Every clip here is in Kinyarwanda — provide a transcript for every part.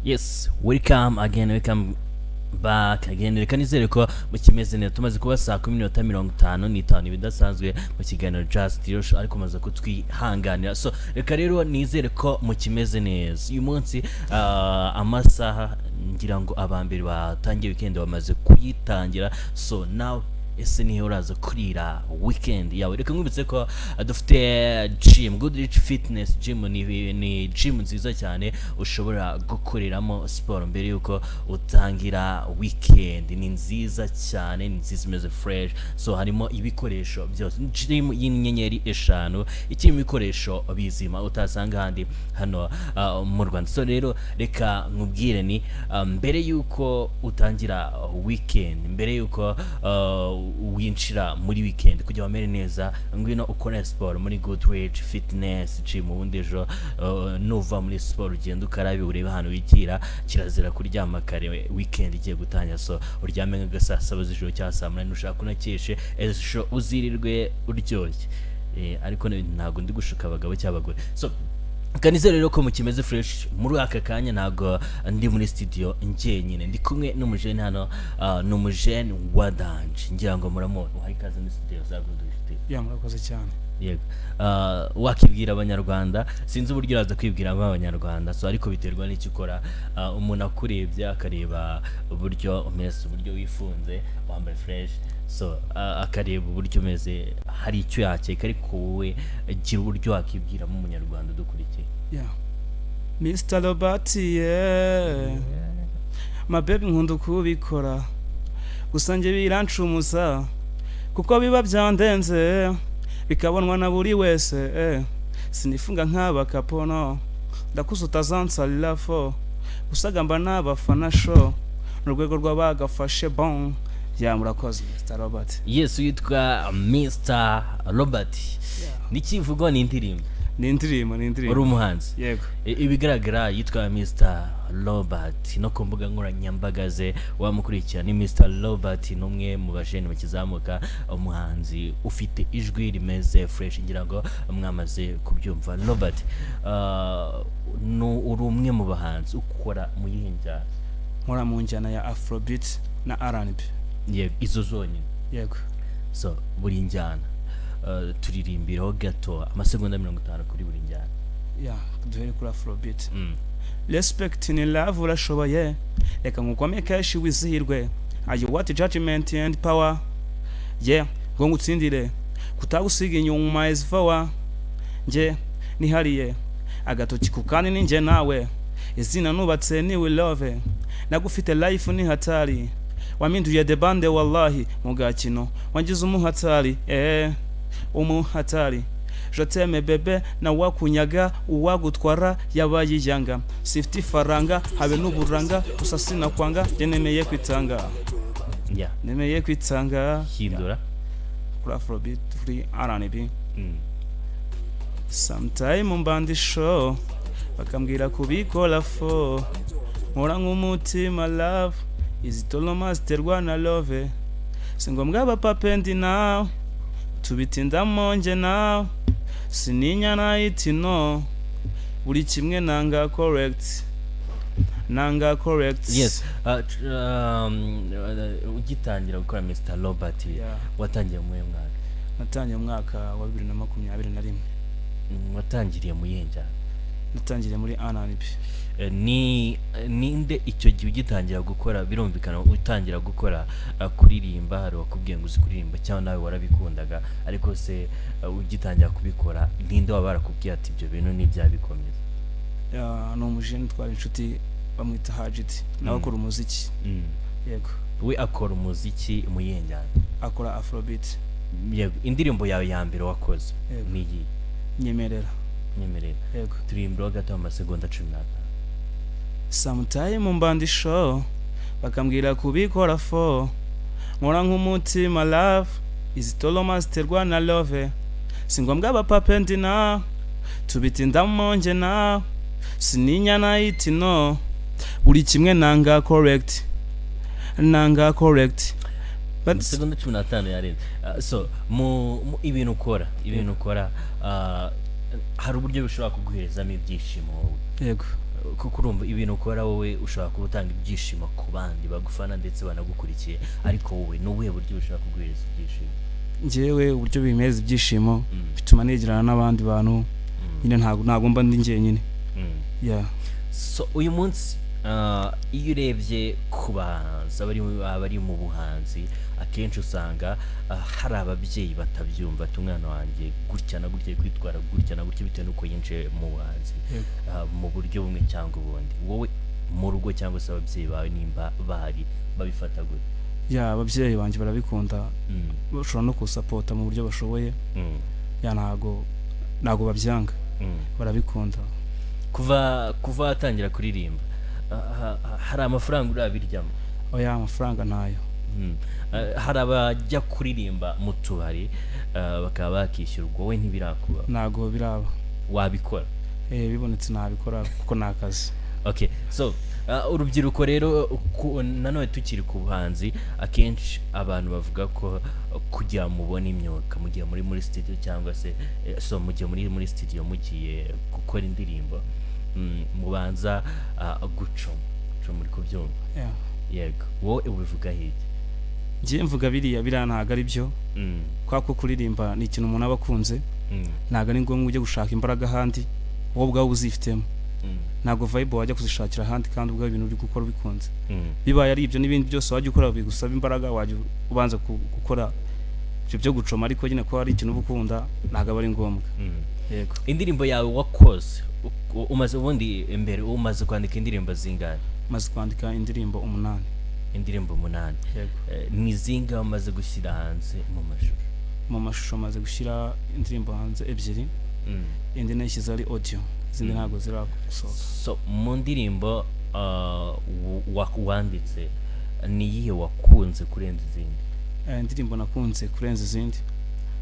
Yes, welcome again, welcome back again. Reka nizere ko mukimeze neza. Tumaze kuba saa 10:55 ibidasanzwe mu kiganiro Just Tirosho ariko maze kutwihanganira. So reka rero nizere ko mukimeze neza. Uyu munsi amasaha ngira ngo abambere batangiye weekend bamaze kuyitangira. So now ese niho uraza kurira weekend yawe. Reka nkubitse ko dufite gym, Good Rich Fitness Gym ni gym nziza cyane ushobora gukoreramo sport mbere yuko utangira weekend. Ni nziza cyane, ni nziza, imeze fresh. So harimo ibikoresho byose, gym y'inyenyeri 5 ikiri ibikoresho bizima utasanga handi hano mu Rwanda. So rero reka nkubwire ni mbere yuko utangira weekend, mbere yuko winjira muri weekend kujya wamere neza, ngwino ukora sport muri Good Rich Fitness Gym. Ubundi ejo nuva muri sport ugenda ukarabe urebe hano wikira, kirazira kuryama kare weekend igiye gutangira. So uryame nk'agasa saba z'ijoro cyangwa saa 8 ushaka unakeshe ejo uzirirwe uryoshye. Ariko ntago ndi gushuka abagabo cy'abagore. So kanizere rero ko mukimeze fresh muri aka kanya. Ntago ndi muri studio njyenyine, ndi kumwe n'umujene hano, n'umujene wa Danje. Ngira ngo muramubona, uhaye ikaze muri studio za Good Rich. Ya murakoze cyane. Yego. Wakibwira abanyarwanda, sinzi uburyo uraza kwibwira abanyarwanda. So ariko biterwa n'icyo ukora. Umuntu akurebye akareba uburyo umeze, uburyo wifunze, wambaye fresh. So akareba uburyo umeze, hari icyo yakeka, ariko wowe gira uburyo wakibwira mu munyarwanda dukurikiye. Yeah. Mr Robert, my baby nkunda kubikora, gusa nje birancumuza kuko biba byandenze bikabonwa na buri wese. Sinifunga nk'aba kapono ndakuza utazansalira fo, gusagamba n'abafana show n'urwego rw'abagafashe bon. Ya murakoze Mr Robert. Yes, witwa Mr Robert. Nikivugo ni indirimbo. Ni indirimbo. Uri umuhanzi. Yego. Ibigaragara yitwa Mr Robert no ku mbuga nkoranyambaga ze wamukurikira. Ni Mr Robert n'umwe mu bajene bakizamuka, umuhanzi ufite ijwi rimeze fresh. Ngira ngo mwamaze kubyumva. Robert, no uri umwe mu bahanzi ukora mu yinjyana. Nkora mu njyana ya Afrobeat na R&B. Yego, izo zonyine. Yego. So buri njyana turirimbiraho gato amasegonda 50 kuri buri njyana. Ya duhere kuri Afrobeat. Respect ni love urashoboye, reka ngukomeye cash wizihirwe. Are you what judgment and power? Yeah, ngo ngutsindire kutagusiga inyuma is forward. Nje nihariye agatoki kukani ninje nawe, izina nubatse ni we love, nagufite life ni hatari, waminduye de bande wallahi mugakino wangize umuhatari. Umuhatari je t'aime bebe na wakunyaga uwagutwara yabaye yanga, sifti faranga habe n'uburanga gusa sinakwanga, nemeye kwitanga. Yeah, nemeye kwitanga. hindura kuri Afrobeat, free R&B. Sometime mbandi show bakambwira kubikora fo, nkora nk'umutima love izitolo masterwa na love, singombwa abapapendi nawe tubitinda monje nawe, sininya na itino buri kimwe nanga correct. Yes. Ugitangira gukora Mr Robert, watangiye mu mwaka? Natangiye mu mwaka wa 2021. Watangiriye mu yinjyana? Natangiriye muri R&B. Ninde icyo gihe ugitangira gukora? Birumvikana utangira gukora kuririmba, hari wakubwiye ngo uzi kuririmba cyangwa nawe warabikundaga, ariko se ugitangira kubikora ninde wabarakubwiye ati ibyo bintu ni byabikomeza? No umujene twari inshuti bamwita Hajiti, nawe akora umuziki. Yego. We akora umuziki mu yinjyana? Akora Afrobeat. Yego. Indirimbo yawe ya mbere wakoze ni iyi? Nyemerera. Yego. Turirimba gato amasegonda 15. Sometime mbandi show bakambwira kubikora fo, nkora nk'umutima love izitolo masterwa na love, singombwa abapapendi nawe tubitinda monje nawe, sininya na itino buri kimwe nanga correct. Seconda 15 yarenze. So ibintu ukora hari uburyo bishobora kuguherezamo ibyishimo wowe. Yego. kuko urumva ibintu ukora wowe ushobora kuba utanga ibyishimo ku bandi bagufana ndetse banagukurikiye, ariko wowe ni ubuhe buryo ushobora kuguhereza ibyishimo? njyewe uburyo bimeza ibyishimo bituma negerana n'abandi bantu nyine ntabwo mba ndi njyenyine. So uyu munsi iyo urebye ku bahanzi abari mu buhanzi akenshi usanga hari ababyeyi batabyumva ati umwana wanjye gutya na gutya kwitwara gutya na gutya bitewe n'uko yinjiye mu buhanzi mu buryo bumwe cyangwa ubundi. Wowe mu rugo cyangwa se ababyeyi bawe nimba bahari babifata gute? Ababyeyi banjye barabikunda, bashobora no kusapota mu buryo bashoboye. Ntago babyanga, barabikunda. Kuva watangira kuririmba hari amafaranga urabiryamo? Amafaranga ntayo. Hari abajya kuririmba mu tubari bakaba bakishyurwa, wowe ntibirakuba? Ntago biraba. Wabikora? Bibonetse nabikora kuko ni akazi. Okay, so urubyiruko rero nanone tukiri ku buhanzi akenshi abantu bavuga ko kujya mubona imyuka mugiye muri studio cyangwa se mugiye muri studio mugiye gukora indirimbo mubanza gucoma muri kubyumva. Yego, wowe ubivuga hirya? Ngiye mvuga biriya ntago ari byo, ko kuririmba ni ikintu umuntu aba akunze, ntago ari ngombwa ujye gushaka imbaraga ahandi, wowe ubwawe uzifitemo. Ntago vibe wajya kuzishakira ahandi kandi ubwo ibintu uri gukora bikunze. Bibaye ari ibyo n'ibindi byose wajya ukora bigusaba imbaraga, wajya ubanza gukora ibyo byo gucoma, ariko nyine ko ari ikintu ubukunda ntago aba ari ngombwa. Yego. Indirimbo yawe wakoze umaze ubundi imbere umaze kwandika indirimbo zingahe? Maze kwandika indirimbo 8. Indirimbo 8. Yego. Ni zingahe umaze gushyira hanze mu mashusho? Mu mashusho maze gushyira indirimbo hanze 2, indi nashyize ari audio, izindi ntago zirasohoka. So mu ndirimbo wanditse ni iyihe wakunze kurenza izindi? Indirimbo nakunze kurenza izindi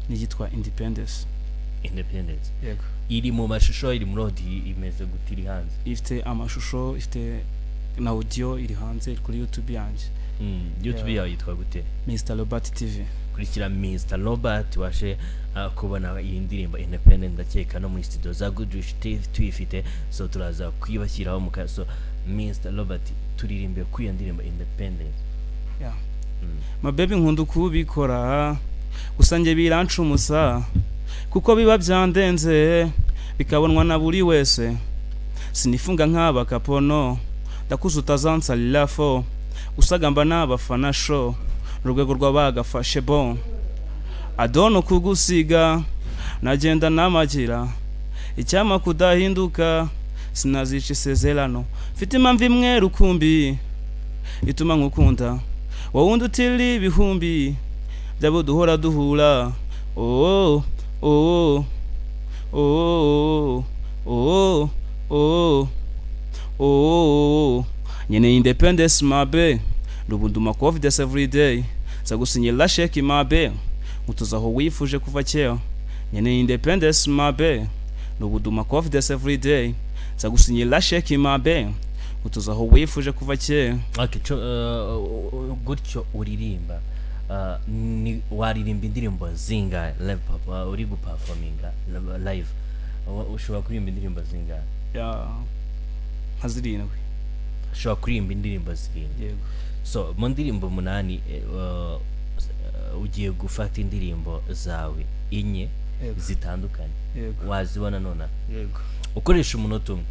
ni yitwa Independence. Yego. Iri mu mashusho, iri muri audio, imeze gute iri hanze? Ifite amashusho, ifite na audio, iri hanze kuri YouTube yanjye. YouTube yawe yitwa gute? Mr Robert TV. Kurikira Mr Robert washe kubona iyi ndirimbo Independent, ndakeka no muri studio za Goodrich tuyifite, so turaza kwibashyiraho mu kaso. Mr Robert, turirimbe ku iyo ndirimbo Independent. My baby nkunda kubikora gusa nge birancumusa kuko biba byandenze bikabonwa na buri wese, sinifunga nk'aba kapono ndakuza utazansalira fo usagamba n'abafana show urwego rw'abagafashe bon adono kugusiga nagenda namagira icyama kudahinduka sinazica isezerano mfite impamvu imwe rukumbi ituma nkukunda wowe utiri ibihumbi byabo duhora duhura. Oh oh oh oh oh oh nyene Independence mabe rubunduma confidence every day zagusinyira sheki mabe mutuzaho wifuje kuva kera. Nyene Independence mabe rubunduma confidence every day zagusinyira sheki mabe mutuzaho wifuje kuva kera. Okay, gutyo uririmba ni waririmba indirimbo zingahe uri guperforminga live? Ushobora kuririmba indirimbo zingahe? nka 7. Ushobora kuririmba indirimbo 7? Yego. So mu ndirimbo 8 ugiye gufata indirimbo zawe 4 zitandukanye, wazibona nona? Yego. Ukoresha umunota umwe,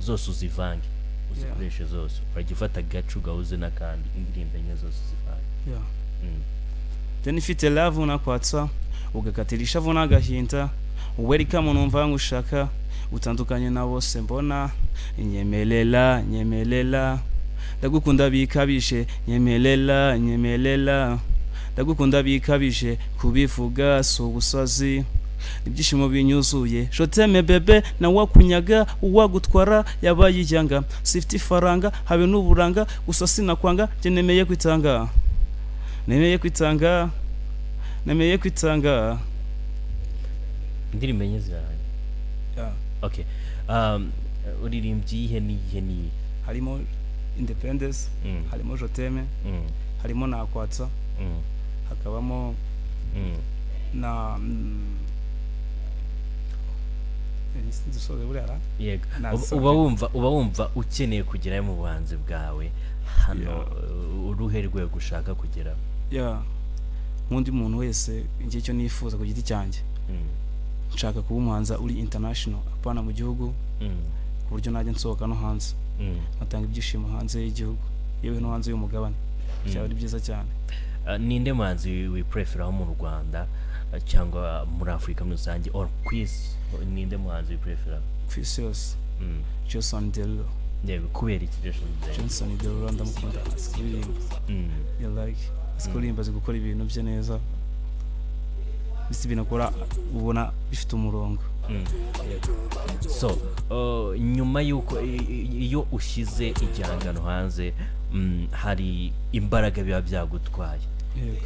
zose uzivange, uzikoreshe zose, uragifata gacu gahuze n'akandi, indirimbo 4 zose uzivange. Then ifite love unakwatsa ugakatirisha vuna gahinda welcome numva ngushaka utandukanye na bose mbona nyemelela ndagukunda bikabije nyemelela ndagukunda bikabije kubivuga so ubusazi ibyishimo binyuzuye joteme bebe na wakunyaga uwagutwara yabaye ijyanga sifite faranga habe n'uburanga gusa sinakwanga je nemeye kwitanga indirimbo 4 zawe. Okay, uririmbye ihe ni harimo Independence, harimo joteme, harimo nakwatsa, hakabamo na dusoze buriya yego Nasoje. uba wumva ukeneye kugerayo mu buhanzi bwawe hano uruhe rwego ushaka kugera ya nk'undi muntu wese igihe cyo nifuza ku giti cyanjye nshaka kuba umuhanzi uri international apana mu gihugu ku buryo najya nsohoka no hanze nkatanga ibyishimo hanze y'igihugu yewe no hanze y'umugabane byaba ari byiza cyane. ninde muhanzi wipreferaho mu Rwanda cyangwa muri Afrika muri rusange or quiz ninde muhanzi wipreferaho ku isi yose? Johnson Derulo. yego kubera iki Johnson Derulo ndamukunda kuririmba you like kuririmba azi gukora ibintu bye neza bisi binakora ubona bifite umurongo. So nyuma yuko iyo ushyize igihangano hanze hari imbaraga biba byagutwaye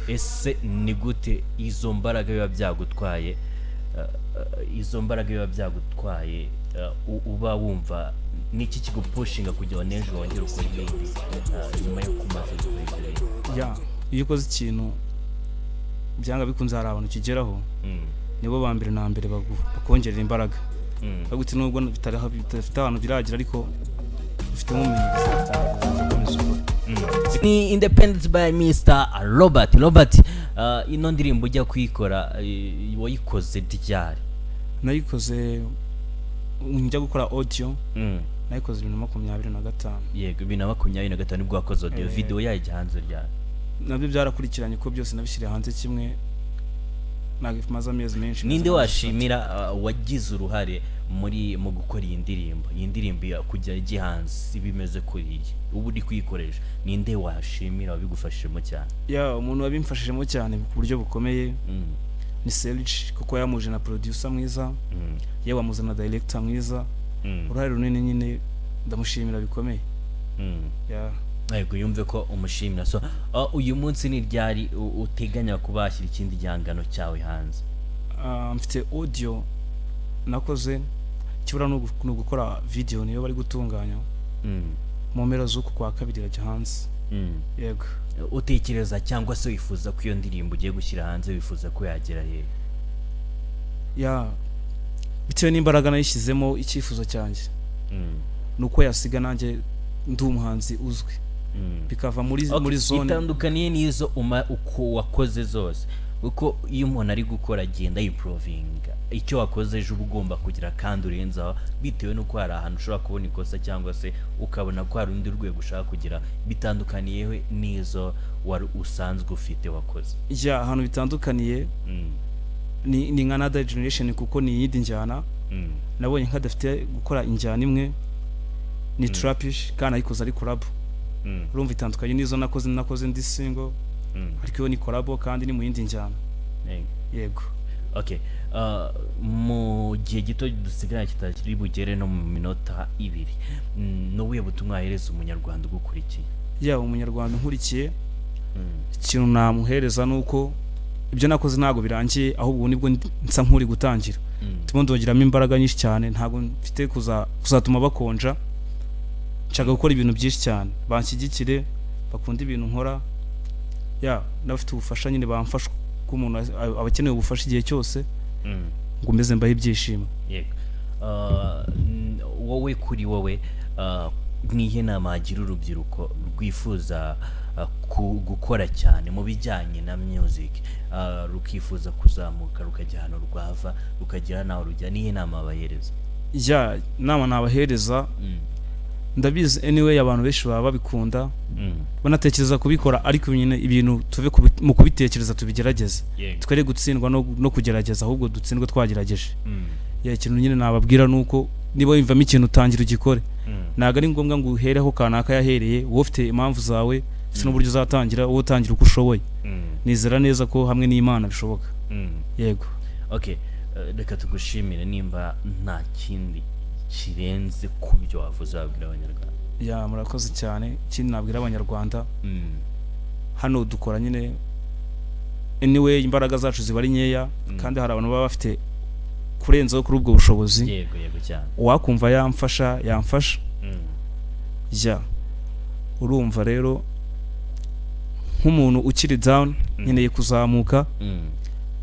ese ni gute izo mbaraga biba byagutwaye uba wumva niki kigupushinga kugira ngo n'ejo wongere ukora ibindi nyuma yo kumaze ya iyo ukoze ikintu byanga bikunze hari abantu kigeraho nibo ba mbere na mbere bakongerera imbaraga baguti nubwo bitafite abantu biragira ariko bifite ubumenyi ni Independence by Mr Robert. Ino ndirimbo ujya kuyikora wayikoze ryari? Nayikoze njya gukora audio nayikoze 2025. yego 2025 nibwo wakoze audio video yajya hanze ryari? Nabyo byarakurikiranye ko byose nabishyira hanze kimwe maze amezi menshi. Ninde washimira wagize uruhare mu gukora iyi ndirimbo kujya igihanze bimeze kuri ubu uri kuyikoresha ninde washimira wabigufashijemo cyane? ya umuntu wabimfashijemo cyane ku buryo bukomeye ni Serge kuko yamuje na producer mwiza yewe amuzana director mwiza uruhare runini nyine ndamushimira bikomeye. ya yego yumve ko umushimira. So uyu munsi ni ryari uteganya kubashyira ikindi gihangano cyawe hanze? mfite audio nakoze kibura no gukora video niyo bari gutunganya mu mpera z'uku kwa kabiri rajya hanze. yego utekereza cyangwa se wifuza ko iyo ndirimbo ugiye gushyira hanze wifuza ko yagera he? ya bitewe n'imbaraga nayishyizemo icyifuzo cyanjye nuko yasiga nanjye ndi umuhanzi uzwi bikava muri zone itandukaniye n'izo uko wakoze zose uko iyo umuntu ari gukora agenda improvinga icyo wakoze ejo ugomba kugira kandi urenzaho bitewe nuko hari ahantu ushobora kubona ikosa cyangwa se ukabona ko hari undi rwego ushaka kugira bitandukaniyewe n'izo wari usanzwe ufite wakoze. ya ahantu bitandukaniye ni nka another generation kuko ni yindi njyana nabonye nkadafite gukora injyana imwe ni trapish kandi ayikoze ari collab. urumva itandukanye n'izo nakoze ndi single ariko yo ni collab kandi ni mu yindi njyana. yego okay mu gihe gito dusigaye kitakiri bugere no mu minota 2 n'ubuye butumwa hereza umunyarwanda ugukurikiye? ya umunyarwanda nkurikiye ikintu namuhereza nuko ibyo nakoze ntago birangiye ahubwo nibwo nsa nkuri gutangira ndongeramo imbaraga nyinshi cyane ntago mfite kuzatuma bakonja nshaka gukora ibintu byinshi cyane banshyigikire bakunda ibintu nkora ya nabafite ubufasha nyine bamfasha ko umuntu abakeneye ubufasha igihe cyose ngo meze mbahe ibyishimo. yego wowe kuri wowe nihe nama agira urubyiruko rwifuza gukora cyane mu bijyanye na music rukifuza kuzamuka rukajya hano rwava rukagira naho rujya nihe nama abahereza? ya nama nabahereza ndabizi anyway abantu benshi baba babikunda banatekereza kubikora ariko nyine ibintu tuve mu kubitekereza tubigerageze twere gutsindwa no kugerageza ahubwo dutsindwe twagerageje. ya ikintu nyine nababwira nuko niba wimvamo ikintu utangira ugikore naga ari ngombwa ngo uhereho kanaka yahereye wowe ufite impamvu zawe ufite n'uburyo uzatangira wowe utangira uko ushoboye nizera neza ko hamwe n'Imana bishoboka. yego okay reka tugushimire nimba nta kindi kirenze ku byo wavuze wabwira abanyarwanda. ya murakoze cyane ikindi nabwira abanyarwanda hano dukora nyine anyway imbaraga zacu ziba ari nkeya kandi hari abantu baba bafite kurenzaho kuri ubwo bushobozi. yego cyane wakumva yamfasha ya urumva rero nk'umuntu ukiri down nkeneye kuzamuka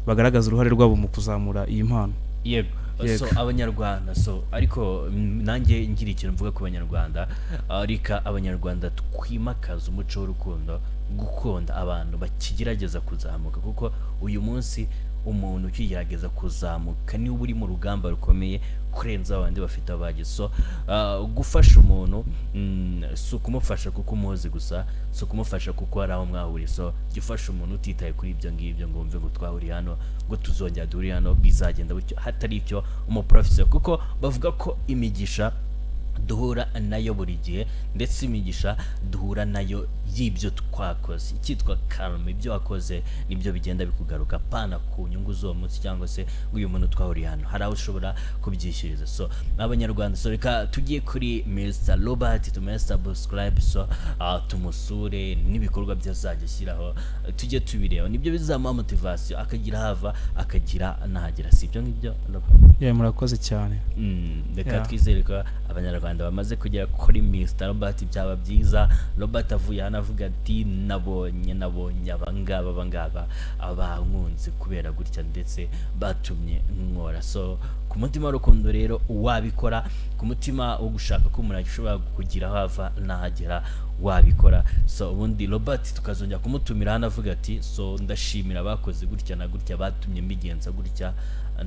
bagaragaza uruhare rwabo mu kuzamura iyi mpano. yego so abanyarwanda so ariko nanjye ngira ikintu mvuga ku banyarwanda ariko abanyarwanda twimakaza umuco w'urukundo gukunda abantu bakigerageza kuzamuka kuko uyu munsi umuntu ukigerageza kuzamuka niwe uri mu rugamba rukomeye kurenza abandi bafite abagiso gufasha umuntu so kumufasha kuko umuzi gusa so kumufasha kuko hari aho mwahuriye so gifasha umuntu utitaye kuri ibyo ngibyo ngo umve ngo twahuriye hano ngo tuzongera duhurire hano bizagenda bityo hatari ibyo umuprofessor kuko bavuga ko imigisha duhura nayo buri gihe ndetse imigisha duhura nayo y'ibyo twakoze icyitwa karma ibyo wakoze nibyo bigenda bikugaruka pana ku nyungu z'uwo munsi cyangwa se uyu muntu twahuriye hano hari aho ushobora kubyishyuriza so abanyarwanda so reka tugiye kuri Mr Robert tumenya subscribe so tumusure n'ibikorwa byazajya ashyiraho tujye tubireba nibyo bizamuha motivation akagira hava akagira nahagera si ibyo ngibyo murakoze cyane reka twizere ko abanyarwanda bamaze kugera kuri Mr Robert byaba byiza Robert avuye hano avuga ati nabonye abangaba abankunze kubera gutya ndetse batumye nkora so ku mutima w'urukundo rero wabikora ku mutima wo gushaka ko umuntu ashobora kugira hava nahagera wabikora so ubundi Robert tukazongera kumutumira hano avuga ati so ndashimira abakoze gutya na gutya batumye mbigenza gutya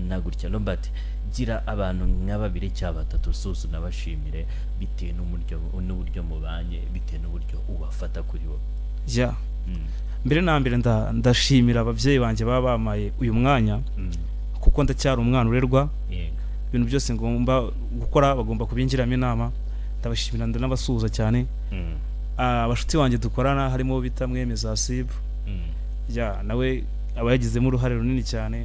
na gutya Robert gira abantu nka babiri cyangwa batatu susu nabashimire bitewe n'uburyo mubanye bitewe n'uburyo ubafata kuri bo mbere na mbere ndashimira ababyeyi banjye baba bamaye uyu mwanya kuko ndacyari umwana urerwa ibintu byose ngomba gukora bagomba kubingiramo inama ndabashimira n'abasuhuza cyane abashuti banjye dukorana harimo bita Mwemeza Sib nawe aba yagizemo uruhare runini cyane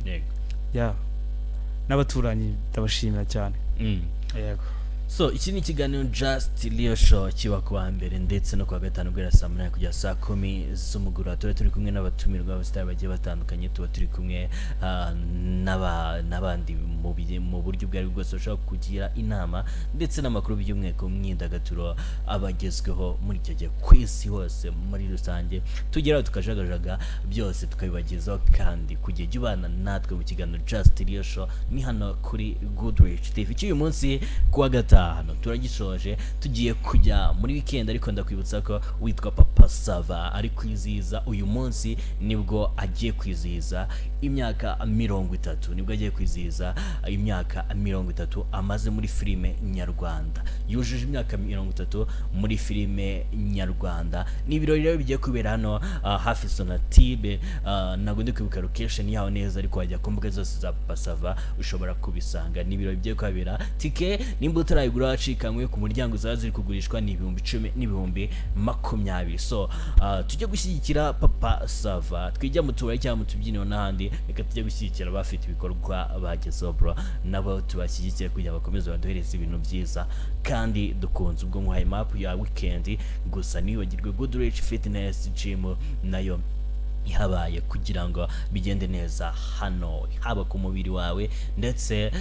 n'abaturanyi ndabashimira cyane yego so iki ni ikiganiro Just Leo Show kiba kuwa mbere ndetse no kuwa gatanu guhera saa 8 kugera saa 10 z'umugoroba turi kumwe n'abatumirwa b'abasitari bagiye batandukanye tuba turi kumwe n'abandi mu buryo bwari bwose ushobora kugira inama ndetse n'amakuru by'umweko myidagaduro abagezweho muri icyo gihe ku isi hose muri rusange tugeraho tukajagajaga byose tukabibagezaho kandi kujya jyubana natwe mu kiganiro Just Leo Show ni hano kuri Goodrich TV cy'uyu munsi kuwa gatanu hano turagishoje tugiye kujya muri weekend ariko ndakwibutsa ko witwa Papa Sava ari kwizihiza uyu munsi nibwo agiye kwizihiza imyaka 30 nibwo agiye kwizihiza imyaka 30 amaze muri filime nyarwanda yujuje imyaka 30 muri filime nyarwanda n'ibirori rero bigiye kubera hano hafi Sonatube nago ndi kwibuka location yaho neza ariko wajya ku mbuga zose za Papa Sava ushobora kubisanga n'ibirori bigiye kubera tike nimba utarayigura wacikanywe ku muryango zaziri kugurishwa ni 10,000 n'ibihumbi 20 so tujye gushyigikira Papa Sava twijya mu tubari cyangwa mu tubyiniro n'ahandi reka tujye gushyigikira bafite ibikorwa bagezeho bro nabo tubashyigikiye kugira bakomeze baduhereze ibintu byiza kandi dukunze ubwo muhaye map ya weekend gusa niwagirwe Goodrich Fitness Gym nayo ihabaye kugira ngo bigende neza hano haba ku mubiri wawe ndetse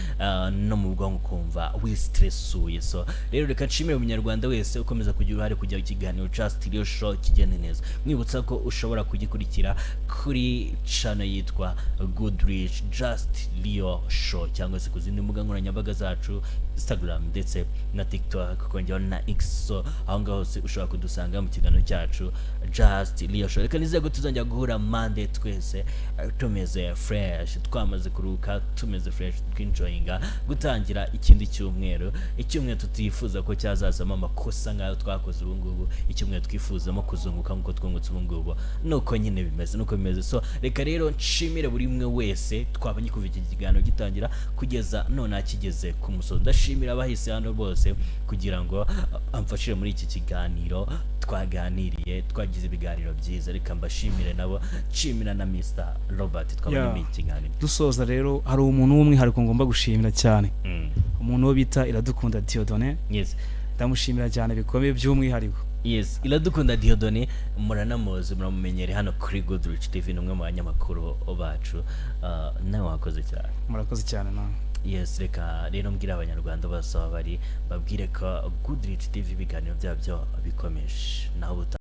no mu bwonko kumva wistressuye so rero reka nshimire umunyarwanda wese ukomeza kugira uruhare kujya ikiganiro Just Leo Show kigende neza mwibutsa ko ushobora kugikurikira kuri channel yitwa Goodrich Just Leo Show cyangwa se kuzindi mbuga nkoranyambaga zacu Instagram ndetse na TikTok kongera na X so aho ngaho hose ushobora kudusanga mu kiganiro cyacu Just Leo Show reka nizego tuzongera guhura Monday twese tumeze fresh twamaze kuruka tumeze fresh twinjoyinga gutangira ikindi cyumweru tutifuza ko cyazazamo amakosa nkayo twakoze ubu ngubu icyumweru twifuzamo kuzunguka nkuko twungutse ubu ngubu nuko nyine bimeze so reka rero nshimire buri umwe wese twabanye kuva iki kiganiro gitangira kugeza none akigeze ku musozo ndashimira abahise hano bose kugira ngo amfashire muri iki kiganiro twaganiriye twagize ibiganiro byiza reka mbashimire nabo nshimira na Mr Robert twabanye mu kiganiro dusoza rero hari umuntu w'umwihariko ngomba gushimira cyane umuntu wo bita Iradukunda Diodone ndamushimira cyane bikomeye by'umwihariko Iradukunda Diodone muranamuzi muramumenyere hano kuri Goodrich TV n'umwe mu banyamakuru bacu nawe wakoze cyane murakoze cyane nawe reka rero mbwira abanyarwanda bose bari babwire ko Goodrich TV ibiganiro byabyo bikomeje naho